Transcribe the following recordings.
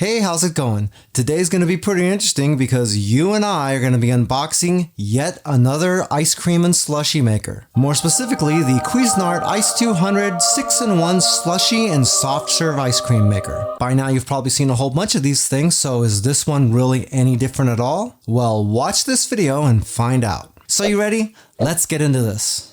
Hey, how's it going? Today's going to be pretty interesting because you and I are going to be unboxing yet another ice cream and slushy maker. More specifically, the Cuisinart Ice-200 6-in-1 slushy and soft serve ice cream maker. By now you've probably seen a whole bunch of these things, so is this one really any different at all? Well, watch this video and find out. So you ready? Let's get into this.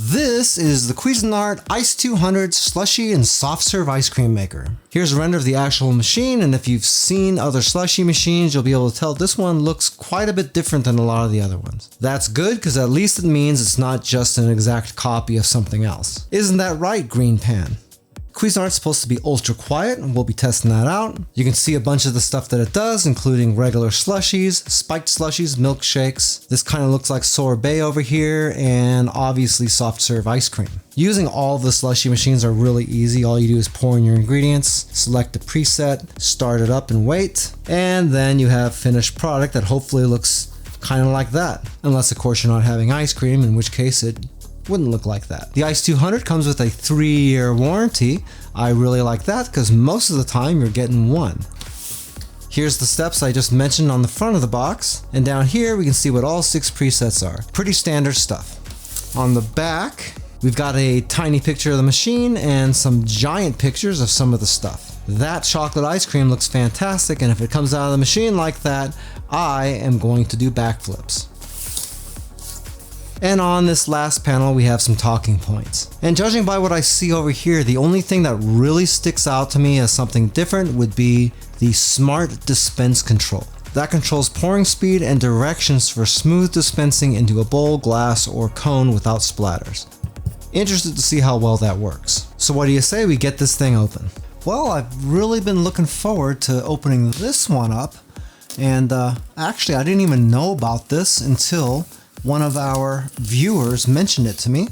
This is the Cuisinart Ice-200 slushy and soft serve ice cream maker. Here's a render of the actual machine, and if you've seen other slushy machines, you'll be able to tell this one looks quite a bit different than a lot of the other ones. That's good, because at least it means it's not just an exact copy of something else. Isn't that right, Green Pan? Cuisinart's supposed to be ultra quiet, and we'll be testing that out. You can see a bunch of the stuff that it does, including regular slushies, spiked slushies, milkshakes. This kind of looks like sorbet over here, and obviously soft serve ice cream. Using all of the slushy machines are really easy. All you do is pour in your ingredients, select a preset, start it up and wait, and then you have finished product that hopefully looks kind of like that. Unless of course you're not having ice cream, in which case it wouldn't look like that. The Ice-200 comes with a 3-year warranty. I really like that because most of the time you're getting one. Here's the steps I just mentioned on the front of the box, and down here we can see what all 6 presets are. Pretty standard stuff. On the back, we've got a tiny picture of the machine and some giant pictures of some of the stuff. That chocolate ice cream looks fantastic, and if it comes out of the machine like that, I am going to do backflips. And on this last panel, we have some talking points. And judging by what I see over here, the only thing that really sticks out to me as something different would be the Smart Dispense Control. That controls pouring speed and directions for smooth dispensing into a bowl, glass, or cone without splatters. Interested to see how well that works. So what do you say we get this thing open? Well, I've really been looking forward to opening this one up. And actually, I didn't even know about this until one of our viewers mentioned it to me,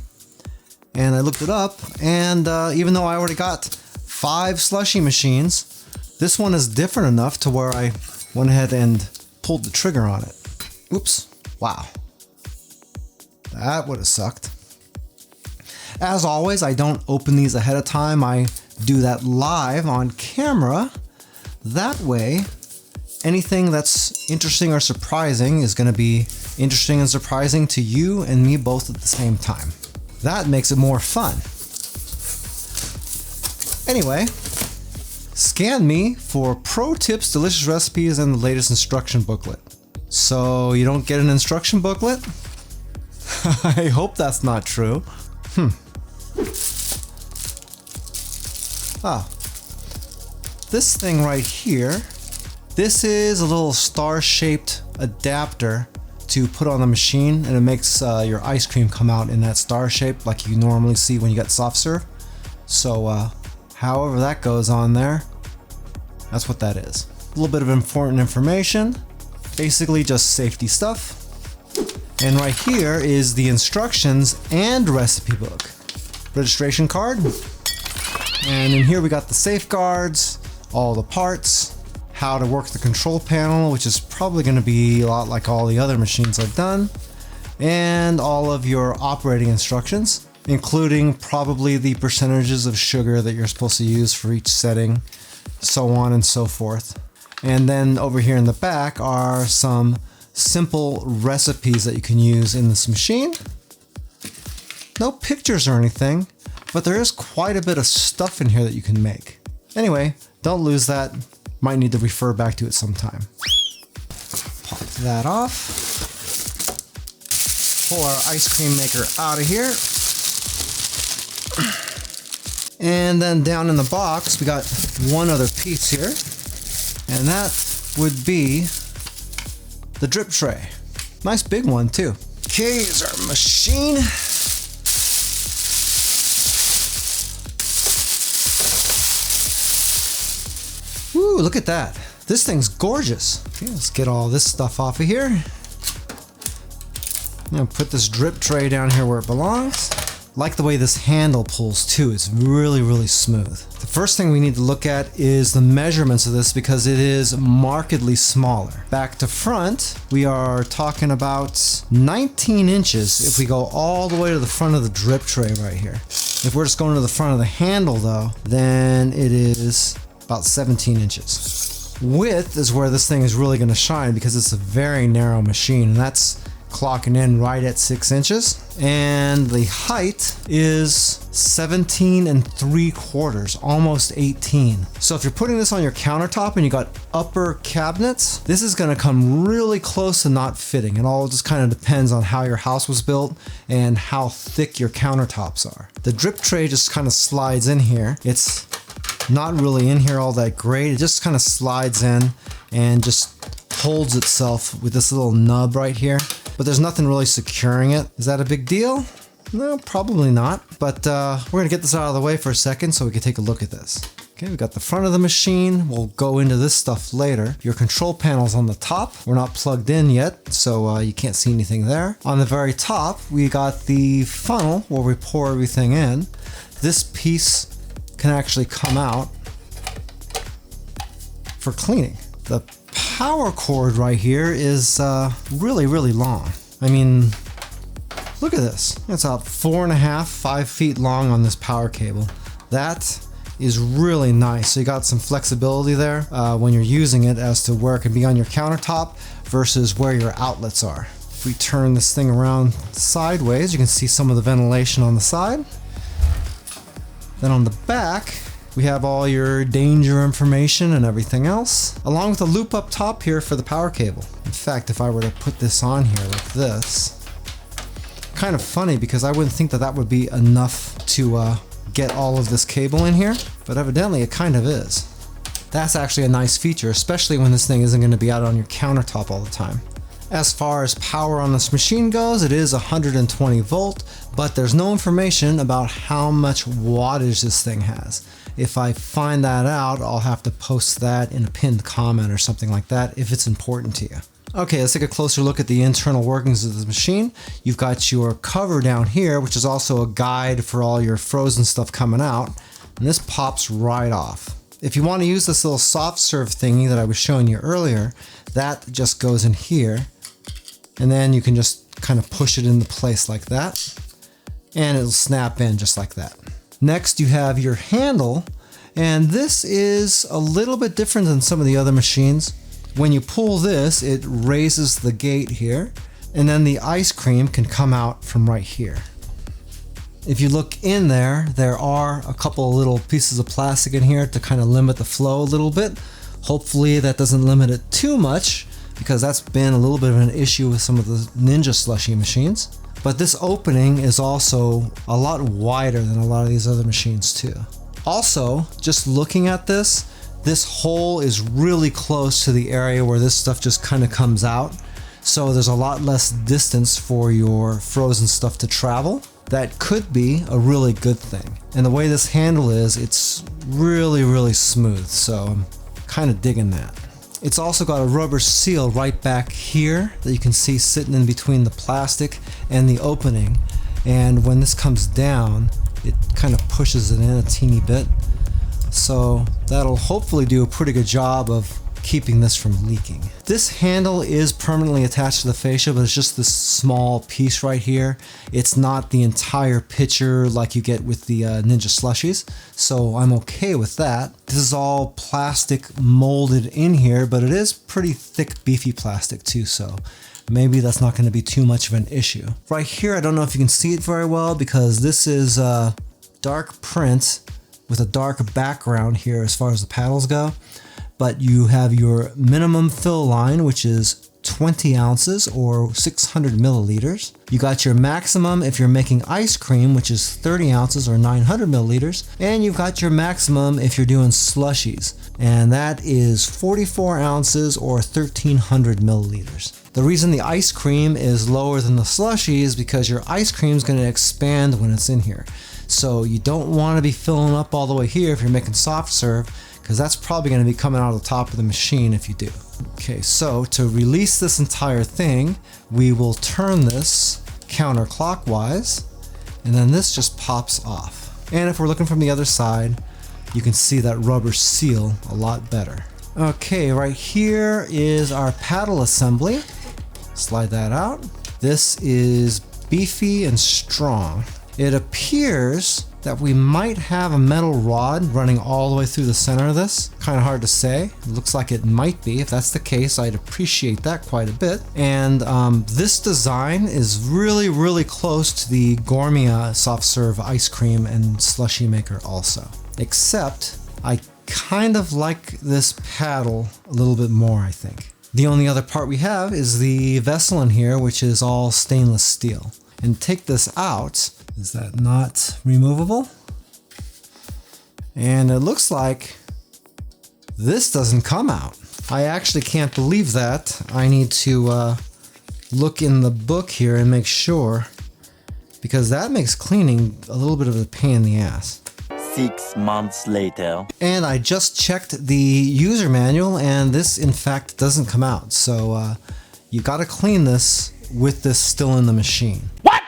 and I looked it up, and even though I already got 5 slushy machines, this one is different enough to where I went ahead and pulled the trigger on it. Oops. Wow. That would have sucked. As always, I don't open these ahead of time. I do that live on camera. That way, anything that's interesting or surprising is going to be interesting and surprising to you and me both at the same time. That makes it more fun. Anyway, scan me for pro tips, delicious recipes, and the latest instruction booklet. So you don't get an instruction booklet? I hope that's not true. This thing right here, this is a little star-shaped adapter to put on the machine, and it makes your ice cream come out in that star shape like you normally see when you get soft serve. So however that goes on there, that's what that is. A little bit of important information, basically just safety stuff. And right here is the instructions and recipe book. Registration card. And in here we got the safeguards, all the parts, how to work the control panel, which is probably going to be a lot like all the other machines I've done, and all of your operating instructions, including probably the percentages of sugar that you're supposed to use for each setting, so on and so forth. And then over here in the back are some simple recipes that you can use in this machine. No pictures or anything, but there is quite a bit of stuff in here that you can make. Anyway, don't lose that. Might need to refer back to it sometime. Pop that off. Pull our ice cream maker out of here. And then down in the box, we got one other piece here. And that would be the drip tray. Nice big one too. Okay, here's our machine. Ooh, look at that. This thing's gorgeous. Okay, let's get all this stuff off of here. I'm gonna put this drip tray down here where it belongs. Like the way this handle pulls too. It's really, really smooth. The first thing we need to look at is the measurements of this because it is markedly smaller. Back to front, we are talking about 19 inches if we go all the way to the front of the drip tray right here. If we're just going to the front of the handle though, then it is about 17 inches. Width is where this thing is really going to shine because it's a very narrow machine, and that's clocking in right at 6 inches. And the height is 17 3/4, almost 18. So if you're putting this on your countertop and you got upper cabinets, this is going to come really close to not fitting. It all just kind of depends on how your house was built and how thick your countertops are. The drip tray just kind of slides in here. It's not really in here all that great. It just kind of slides in and just holds itself with this little nub right here, but there's nothing really securing it. Is that a big deal? No, probably not, but we're gonna get this out of the way for a second so we can take a look at this. Okay, we got the front of the machine. We'll go into this stuff later. Your control panel's on the top. We're not plugged in yet, so you can't see anything there. On the very top, we got the funnel where we pour everything in. This piece can actually come out for cleaning. The power cord right here is really long. I mean, look at this. It's about 4.5, 5 feet long on this power cable. That is really nice. So you got some flexibility there when you're using it as to where it can be on your countertop versus where your outlets are. If we turn this thing around sideways, you can see some of the ventilation on the side. Then on the back, we have all your danger information and everything else, along with a loop up top here for the power cable. In fact, if I were to put this on here like this, kind of funny because I wouldn't think that that would be enough to get all of this cable in here, but evidently it kind of is. That's actually a nice feature, especially when this thing isn't going to be out on your countertop all the time. As far as power on this machine goes, it is 120 volt, but there's no information about how much wattage this thing has. If I find that out, I'll have to post that in a pinned comment or something like that if it's important to you. Okay, let's take a closer look at the internal workings of the machine. You've got your cover down here, which is also a guide for all your frozen stuff coming out, and this pops right off. If you want to use this little soft serve thingy that I was showing you earlier, that just goes in here, and then you can just kind of push it into place like that, and it'll snap in just like that. Next, you have your handle, and this is a little bit different than some of the other machines. When you pull this, it raises the gate here, and then the ice cream can come out from right here. If you look in there, there are a couple of little pieces of plastic in here to kind of limit the flow a little bit. Hopefully that doesn't limit it too much, because that's been a little bit of an issue with some of the Ninja slushie machines. But this opening is also a lot wider than a lot of these other machines too. Also, just looking at this hole is really close to the area where this stuff just kind of comes out. So there's a lot less distance for your frozen stuff to travel. That could be a really good thing. And the way this handle is, it's really smooth. So I'm kind of digging that. It's also got a rubber seal right back here that you can see sitting in between the plastic and the opening. And when this comes down, it kind of pushes it in a teeny bit. So that'll hopefully do a pretty good job of keeping this from leaking. This handle is permanently attached to the fascia, but it's just this small piece right here. It's not the entire pitcher like you get with the Ninja slushies, so I'm okay with that. This is all plastic molded in here, but it is pretty thick, beefy plastic too, so maybe that's not going to be too much of an issue. Right here, I don't know if you can see it very well because this is dark print with a dark background here as far as the paddles go. But you have your minimum fill line, which is 20 ounces or 600 milliliters. You got your maximum if you're making ice cream, which is 30 ounces or 900 milliliters. And you've got your maximum if you're doing slushies, and that is 44 ounces or 1300 milliliters. The reason the ice cream is lower than the slushie is because your ice cream is going to expand when it's in here. So you don't want to be filling up all the way here if you're making soft serve, because that's probably going to be coming out of the top of the machine if you do. Okay, so to release this entire thing, we will turn this counterclockwise, and then this just pops off. And if we're looking from the other side, you can see that rubber seal a lot better. Okay, right here is our paddle assembly. Slide that out. This is beefy and strong. It appears that we might have a metal rod running all the way through the center of this. Kind of hard to say. It looks like it might be. If that's the case, I'd appreciate that quite a bit. And this design is really, really close to the Gourmet Soft Serve Ice Cream and Slushy Maker also. Except I kind of like this paddle a little bit more, I think. The only other part we have is the vessel in here, which is all stainless steel. And take this out. Is that not removable? And it looks like this doesn't come out. I actually can't believe that. I need to look in the book here and make sure, because that makes cleaning a little bit of a pain in the ass. 6 months later. And I just checked the user manual, and this in fact doesn't come out. So you gotta clean this with this still in the machine. What?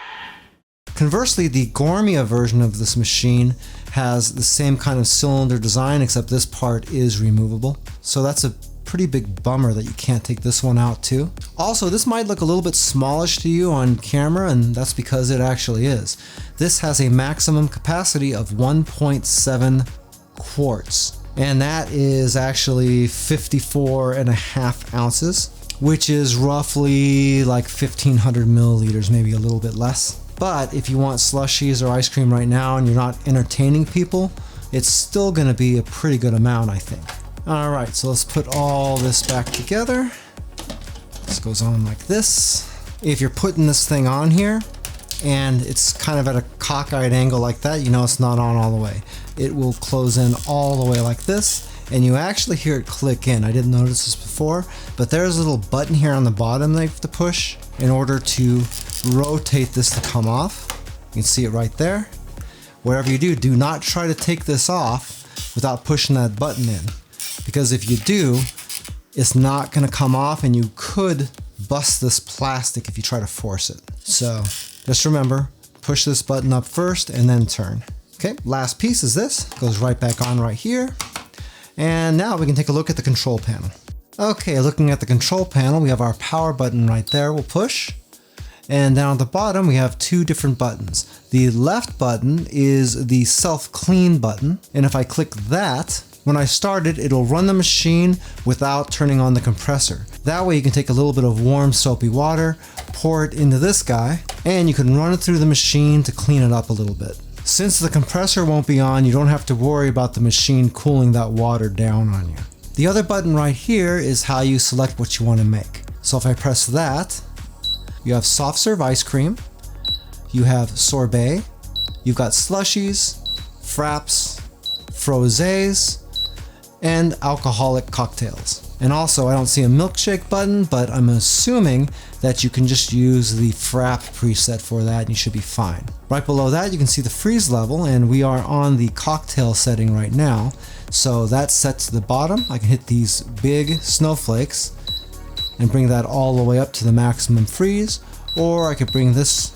Conversely, the Gourmet version of this machine has the same kind of cylinder design, except this part is removable. So that's a pretty big bummer that you can't take this one out too. Also, this might look a little bit smallish to you on camera, and that's because it actually is. This has a maximum capacity of 1.7 quarts, and that is actually 54.5 ounces, which is roughly like 1,500 milliliters, maybe a little bit less. But if you want slushies or ice cream right now and you're not entertaining people, it's still gonna be a pretty good amount, I think. All right, so let's put all this back together. This goes on like this. If you're putting this thing on here and it's kind of at a cockeyed angle like that, you know it's not on all the way. It will close in all the way like this, and you actually hear it click in. I didn't notice this before, but there's a little button here on the bottom that you have to push in order to rotate this to come off. You can see it right there. Whatever you do, do not try to take this off without pushing that button in, because if you do, it's not going to come off and you could bust this plastic if you try to force it. So just remember, push this button up first and then turn. Okay, last piece is this. Goes right back on right here. And now we can take a look at the control panel. Okay, looking at the control panel, we have our power button right there. We'll push. And down at the bottom, we have two different buttons. The left button is the self-clean button. And if I click that, when I start it, it'll run the machine without turning on the compressor. That way you can take a little bit of warm soapy water, pour it into this guy, and you can run it through the machine to clean it up a little bit. Since the compressor won't be on, you don't have to worry about the machine cooling that water down on you. The other button right here is how you select what you want to make. So if I press that, you have soft serve ice cream, you have sorbet, you've got slushies, fraps, frosés, and alcoholic cocktails. And also, I don't see a milkshake button, but I'm assuming that you can just use the frap preset for that and you should be fine. Right below that, you can see the freeze level, and we are on the cocktail setting right now. So that's set to the bottom. I can hit these big snowflakes and bring that all the way up to the maximum freeze, or I could bring this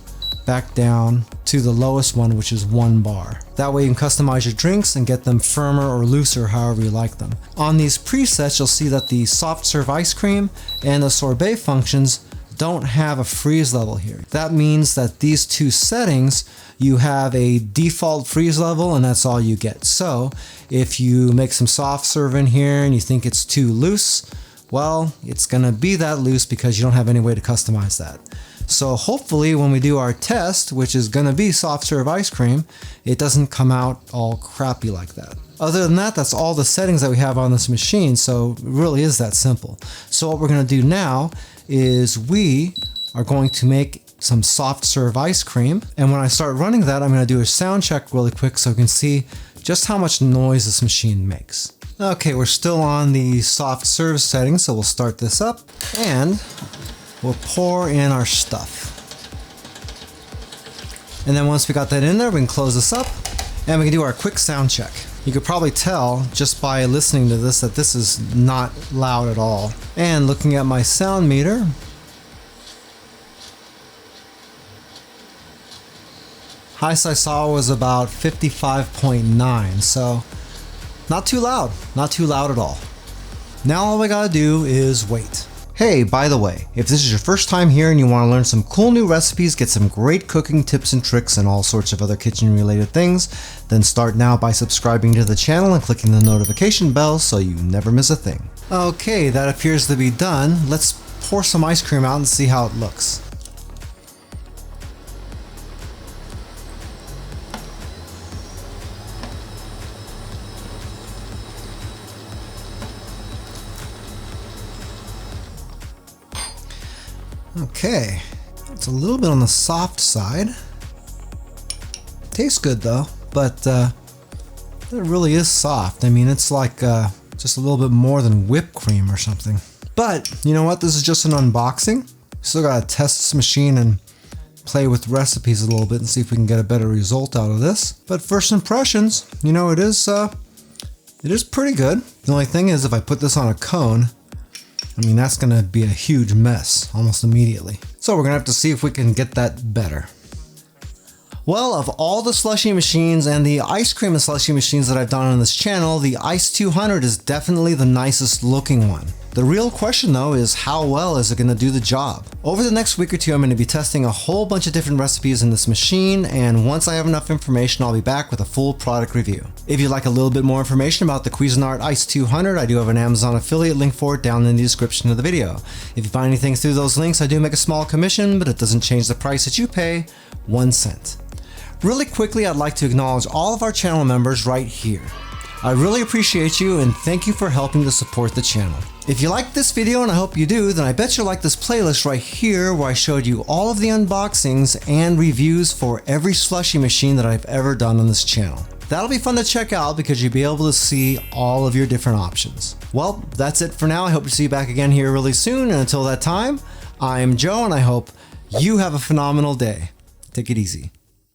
back down to the lowest one, which is 1 bar. That way you can customize your drinks and get them firmer or looser however you like them. On these presets, you'll see that the soft serve ice cream and the sorbet functions don't have a freeze level here. That means that these two settings, you have a default freeze level and that's all you get. So if you make some soft serve in here and you think it's too loose, well, it's gonna be that loose because you don't have any way to customize that. So hopefully when we do our test, which is gonna be soft serve ice cream, it doesn't come out all crappy like that. Other than that, that's all the settings that we have on this machine, so it really is that simple. So what we're gonna do now is we are going to make some soft serve ice cream. And when I start running that, I'm gonna do a sound check really quick so you can see just how much noise this machine makes. Okay, we're still on the soft serve setting, so we'll start this up and we'll pour in our stuff. And then once we got that in there, we can close this up and we can do our quick sound check. You could probably tell just by listening to this that this is not loud at all. And looking at my sound meter, highest I saw was about 55.9, so not too loud at all. Now all we gotta do is wait. Hey, by the way, if this is your first time here and you want to learn some cool new recipes, get some great cooking tips and tricks and all sorts of other kitchen related things, then start now by subscribing to the channel and clicking the notification bell so you never miss a thing. Okay, that appears to be done. Let's pour some ice cream out and see how it looks. Okay, it's a little bit on the soft side. Tastes good though, but it really is soft. I mean, it's like just a little bit more than whipped cream or something. But you know what? This is just an unboxing. Still gotta test this machine and play with recipes a little bit and see if we can get a better result out of this. But first impressions, you know, it is pretty good. The only thing is, if I put this on a cone, I mean, that's gonna be a huge mess almost immediately. So we're gonna have to see if we can get that better. Well, of all the slushy machines and the ice cream and slushy machines that I've done on this channel, the Ice-200 is definitely the nicest looking one. The real question though is, how well is it going to do the job? Over the next week or two, I'm going to be testing a whole bunch of different recipes in this machine, and once I have enough information, I'll be back with a full product review. If you'd like a little bit more information about the Cuisinart Ice-200, I do have an Amazon affiliate link for it down in the description of the video. If you find anything through those links, I do make a small commission, but it doesn't change the price that you pay, 1 cent. Really quickly, I'd like to acknowledge all of our channel members right here. I really appreciate you and thank you for helping to support the channel. If you liked this video, and I hope you do, then I bet you'll like this playlist right here where I showed you all of the unboxings and reviews for every slushy machine that I've ever done on this channel. That'll be fun to check out because you'll be able to see all of your different options. Well, that's it for now. I hope to see you back again here really soon, and until that time, I'm Joe and I hope you have a phenomenal day. Take it easy.